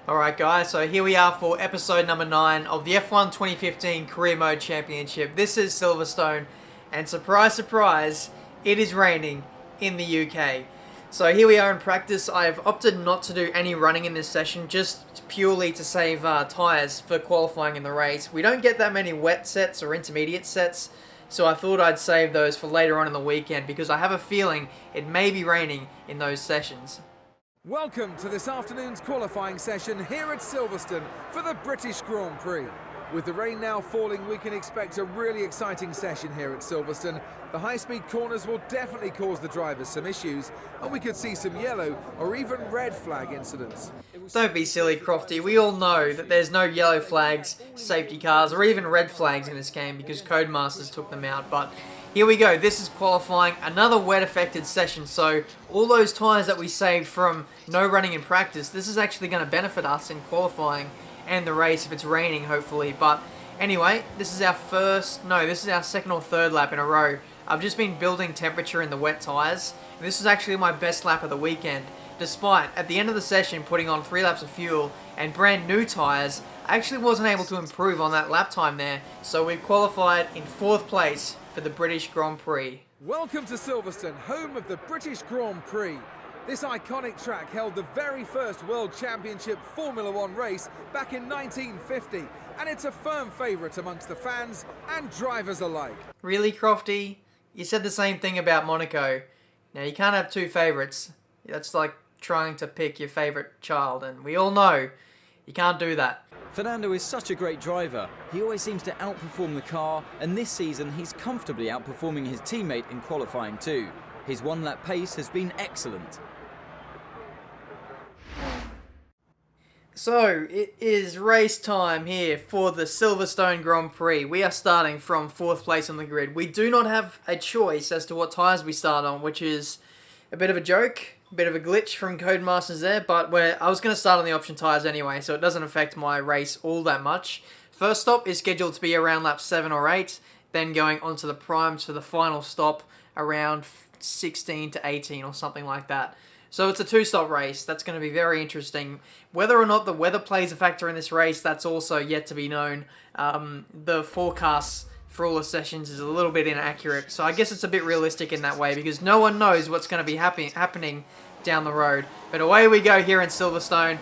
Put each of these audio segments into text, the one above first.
Alright guys, so here we are for episode number 9 of the F1 2015 Career Mode Championship. This is Silverstone, and surprise surprise, it is raining in the UK. So here we are in practice. I have opted not to do any running in this session, just purely to save tyres for qualifying in the race. We don't get that many wet sets or intermediate sets, so I thought I'd save those for later on in the weekend because I have a feeling it may be raining in those sessions. Welcome to this afternoon's qualifying session here at Silverstone for the British Grand Prix. With the rain now falling, we can expect a really exciting session here at Silverstone. The high-speed corners will definitely cause the drivers some issues, and we could see some yellow or even red flag incidents. Don't be silly, Crofty. We all know that there's no yellow flags, safety cars, or even red flags in this game because Codemasters took them out, but here we go. This is qualifying, another wet-affected session, so all those tyres that we saved from no running in practice, this is actually going to benefit us in qualifying and the race if it's raining, hopefully. But anyway, this is our second or third lap in a row. I've just been building temperature in the wet tyres, and this is actually my best lap of the weekend. Despite, at the end of the session, putting on 3 laps of fuel and brand new tyres, I actually wasn't able to improve on that lap time there, so we've qualified in 4th place for the British Grand Prix. Welcome to Silverstone, home of the British Grand Prix. This iconic track held the very first World Championship Formula One race back in 1950, and it's a firm favourite amongst the fans and drivers alike. Really, Crofty? You said the same thing about Monaco. Now, you can't have 2 favourites. That's like trying to pick your favourite child, and we all know you can't do that. Fernando is such a great driver. He always seems to outperform the car, and this season he's comfortably outperforming his teammate in qualifying too. His one-lap pace has been excellent. So, it is race time here for the Silverstone Grand Prix. We are starting from 4th place on the grid. We do not have a choice as to what tyres we start on, which is a bit of a joke, a bit of a glitch from Codemasters there, but I was going to start on the option tyres anyway, so it doesn't affect my race all that much. First stop is scheduled to be around lap 7 or 8, then going on to the primes for the final stop around 16 to 18 or something like that. So it's a 2-stop race. That's going to be very interesting. Whether or not the weather plays a factor in this race, that's also yet to be known. The forecasts for all the sessions is a little bit inaccurate, so I guess it's a bit realistic in that way because no one knows what's going to be happening down the road. But away we go here in Silverstone.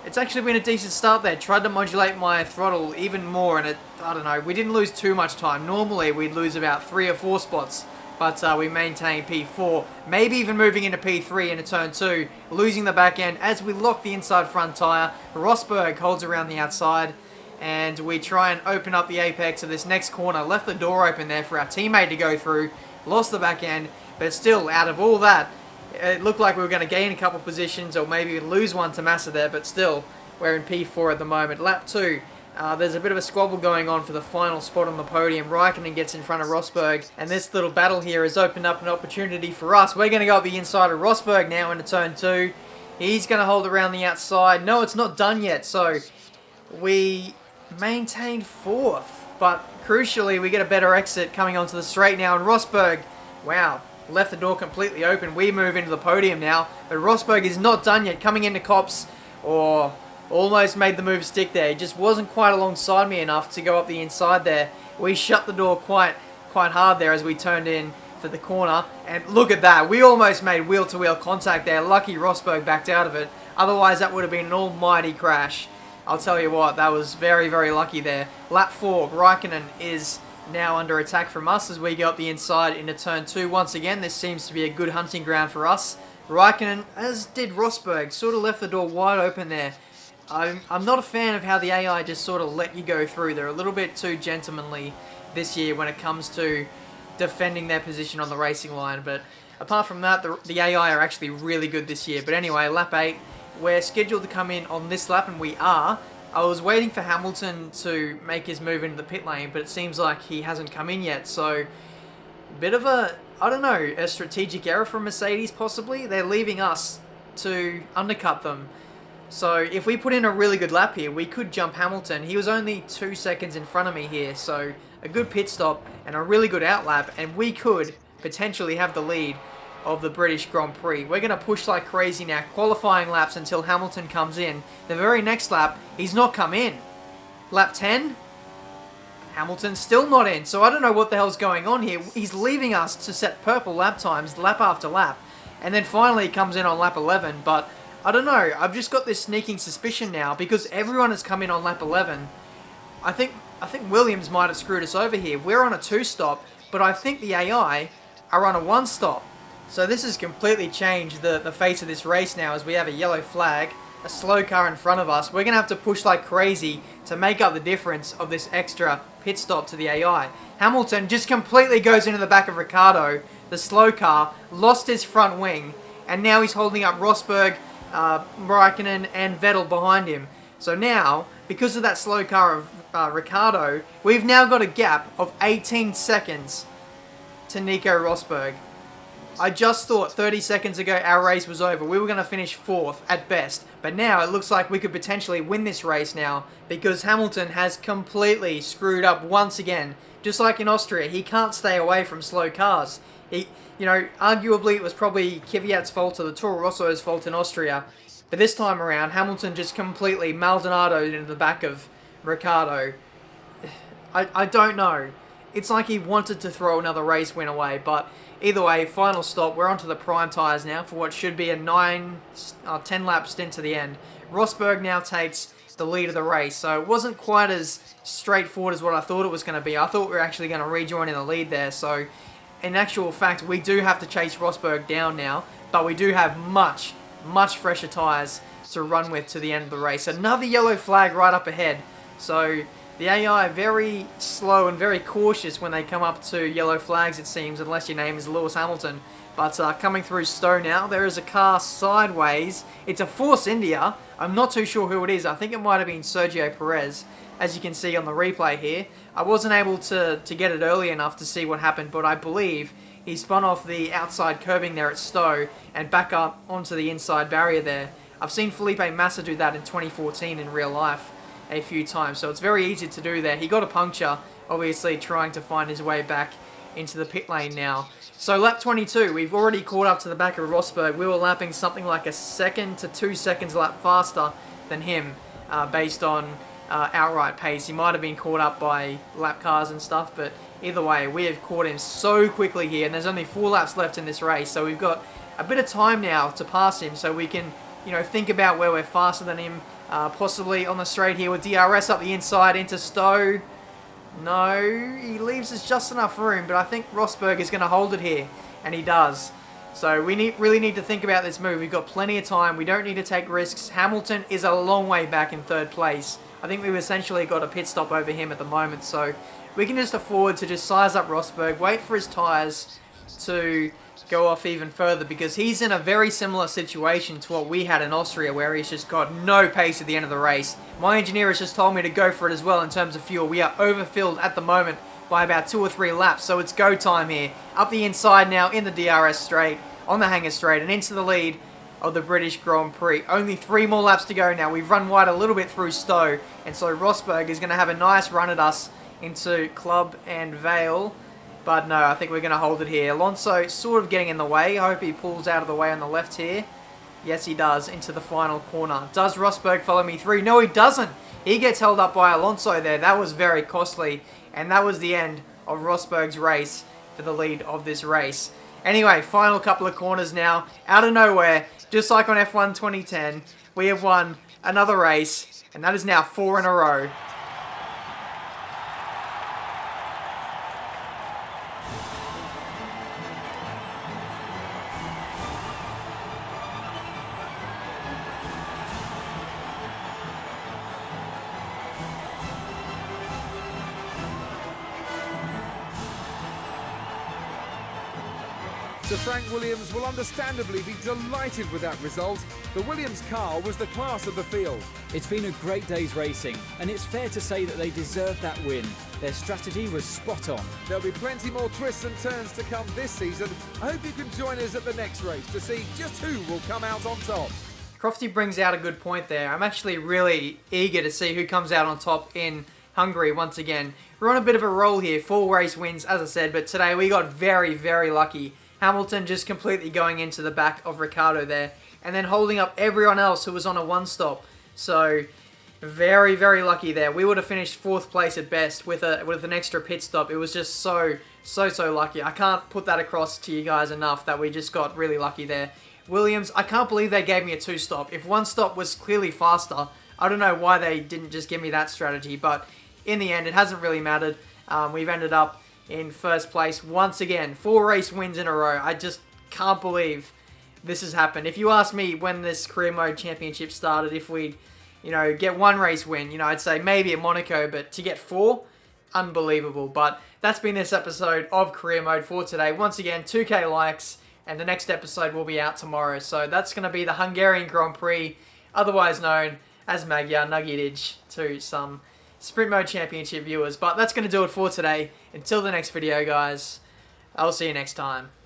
It's actually been a decent start there. Tried to modulate my throttle even more, and I don't know, we didn't lose too much time. Normally we'd lose about 3 or 4 spots, but we maintained P4, maybe even moving into P3 into turn 2, losing the back end as we lock the inside front tyre. Rosberg holds around the outside, and we try and open up the apex of this next corner. Left the door open there for our teammate to go through, lost the back end, but still, out of all that, it looked like we were going to gain a couple positions or maybe lose one to Massa there, but still, we're in P4 at the moment. Lap 2. There's a bit of a squabble going on for the final spot on the podium. Raikkonen gets in front of Rosberg, and this little battle here has opened up an opportunity for us. We're going to go up the inside of Rosberg now into turn 2. He's going to hold around the outside. No, it's not done yet, so we maintained 4th, but crucially we get a better exit coming onto the straight now, and Rosberg, wow, left the door completely open. We move into the podium now, but Rosberg is not done yet, coming into Copse, or almost made the move stick there. He just wasn't quite alongside me enough to go up the inside there. We shut the door quite hard there as we turned in for the corner, and look at that, we almost made wheel-to-wheel contact there. Lucky Rosberg backed out of it, otherwise that would have been an almighty crash. I'll tell you what, that was very, very lucky there. Lap 4, Raikkonen is now under attack from us as we go up the inside into turn 2. Once again, this seems to be a good hunting ground for us. Raikkonen, as did Rosberg, sort of left the door wide open there. I'm not a fan of how the AI just sort of let you go through. They're a little bit too gentlemanly this year when it comes to defending their position on the racing line. But apart from that, the AI are actually really good this year. But anyway, lap 8, we're scheduled to come in on this lap, and we are. I was waiting for Hamilton to make his move into the pit lane, but it seems like he hasn't come in yet. So, a bit of a, I don't know, a strategic error from Mercedes possibly. They're leaving us to undercut them. So if we put in a really good lap here, we could jump Hamilton. He was only 2 seconds in front of me here, so a good pit stop and a really good outlap, and we could potentially have the lead of the British Grand Prix. We're going to push like crazy now, qualifying laps until Hamilton comes in. The very next lap, he's not come in. Lap 10, Hamilton's still not in, so I don't know what the hell's going on here. He's leaving us to set purple lap times lap after lap, and then finally he comes in on lap 11, but I don't know, I've just got this sneaking suspicion now, because everyone has come in on lap 11. I think Williams might have screwed us over here. We're on a 2-stop, but I think the AI are on a 1-stop. So this has completely changed the face of this race now, as we have a yellow flag, a slow car in front of us. We're going to have to push like crazy to make up the difference of this extra pit stop to the AI. Hamilton just completely goes into the back of Ricciardo, the slow car, lost his front wing, and now he's holding up Rosberg, Raikkonen and Vettel behind him. So now, because of that slow car of Ricciardo, we've now got a gap of 18 seconds to Nico Rosberg. I just thought 30 seconds ago our race was over. We were going to finish 4th at best. But now it looks like we could potentially win this race now, because Hamilton has completely screwed up once again. Just like in Austria, he can't stay away from slow cars. Arguably it was probably Kvyat's fault or the Toro Rosso's fault in Austria. But this time around, Hamilton just completely Maldonado'd into the back of Ricciardo. I don't know. It's like he wanted to throw another race win away, but either way, final stop. We're onto the prime tyres now for what should be a 10 lap stint to the end. Rosberg now takes the lead of the race, so it wasn't quite as straightforward as what I thought it was going to be. I thought we were actually going to rejoin in the lead there, so in actual fact, we do have to chase Rosberg down now, but we do have much fresher tyres to run with to the end of the race. Another yellow flag right up ahead, so the AI are very slow and very cautious when they come up to yellow flags, it seems, unless your name is Lewis Hamilton. But coming through Stowe now, there is a car sideways. It's a Force India. I'm not too sure who it is. I think it might have been Sergio Perez, as you can see on the replay here. I wasn't able to get it early enough to see what happened, but I believe he spun off the outside curbing there at Stowe and back up onto the inside barrier there. I've seen Felipe Massa do that in 2014 in real life a few times, so it's very easy to do there. He got a puncture, obviously trying to find his way back into the pit lane now. So lap 22, we've already caught up to the back of Rosberg. We were lapping something like a second to 2 seconds lap faster than him, based on outright pace. He might have been caught up by lap cars and stuff, but either way, we have caught him so quickly here, and there's only 4 laps left in this race, so we've got a bit of time now to pass him, so we can, think about where we're faster than him. Possibly on the straight here with DRS up the inside into Stowe. No, he leaves us just enough room, but I think Rosberg is going to hold it here, and he does. So we really need to think about this move. We've got plenty of time. We don't need to take risks. Hamilton is a long way back in 3rd place. I think we've essentially got a pit stop over him at the moment, so we can just afford to just size up Rosberg, wait for his tyres to go off even further, because he's in a very similar situation to what we had in Austria, where he's just got no pace at the end of the race. My engineer has just told me to go for it as well in terms of fuel. We are overfilled at the moment by about 2 or 3 laps, so it's go time here. Up the inside now in the DRS straight, on the hanger straight, and into the lead of the British Grand Prix. Only 3 more laps to go now. We've run wide a little bit through Stowe, and so Rosberg is going to have a nice run at us into Club and Vale. But no, I think we're going to hold it here. Alonso sort of getting in the way. I hope he pulls out of the way on the left here. Yes, he does, into the final corner. Does Rosberg follow me through? No, he doesn't. He gets held up by Alonso there. That was very costly. And that was the end of Rosberg's race for the lead of this race. Anyway, final couple of corners now. Out of nowhere, just like on F1 2010, we have won another race. And that is now 4 in a row. Sir Frank Williams will understandably be delighted with that result. The Williams car was the class of the field. It's been a great day's racing, and it's fair to say that they deserved that win. Their strategy was spot on. There'll be plenty more twists and turns to come this season. I hope you can join us at the next race to see just who will come out on top. Crofty brings out a good point there. I'm actually really eager to see who comes out on top in Hungary once again. We're on a bit of a roll here, 4 race wins, as I said, but today we got very, very lucky. Hamilton just completely going into the back of Ricciardo there, and then holding up everyone else who was on a one stop. So very, very lucky there. We would have finished 4th place at best with an extra pit stop. It was just so lucky. I can't put that across to you guys enough that we just got really lucky there. Williams, I can't believe they gave me a 2-stop. If 1 stop was clearly faster, I don't know why they didn't just give me that strategy, but in the end, it hasn't really mattered. We've ended up in 1st place once again. 4 race wins in a row. I just can't believe this has happened. If you asked me when this career mode championship started, if we'd, get 1 race win, I'd say maybe at Monaco, but to get 4, unbelievable. But that's been this episode of career mode for today. Once again, 2K likes, and the next episode will be out tomorrow. So that's going to be the Hungarian Grand Prix, otherwise known as Magyar Nagydíj to some Sprint Mode Championship viewers. But that's going to do it for today. Until the next video, guys, I'll see you next time.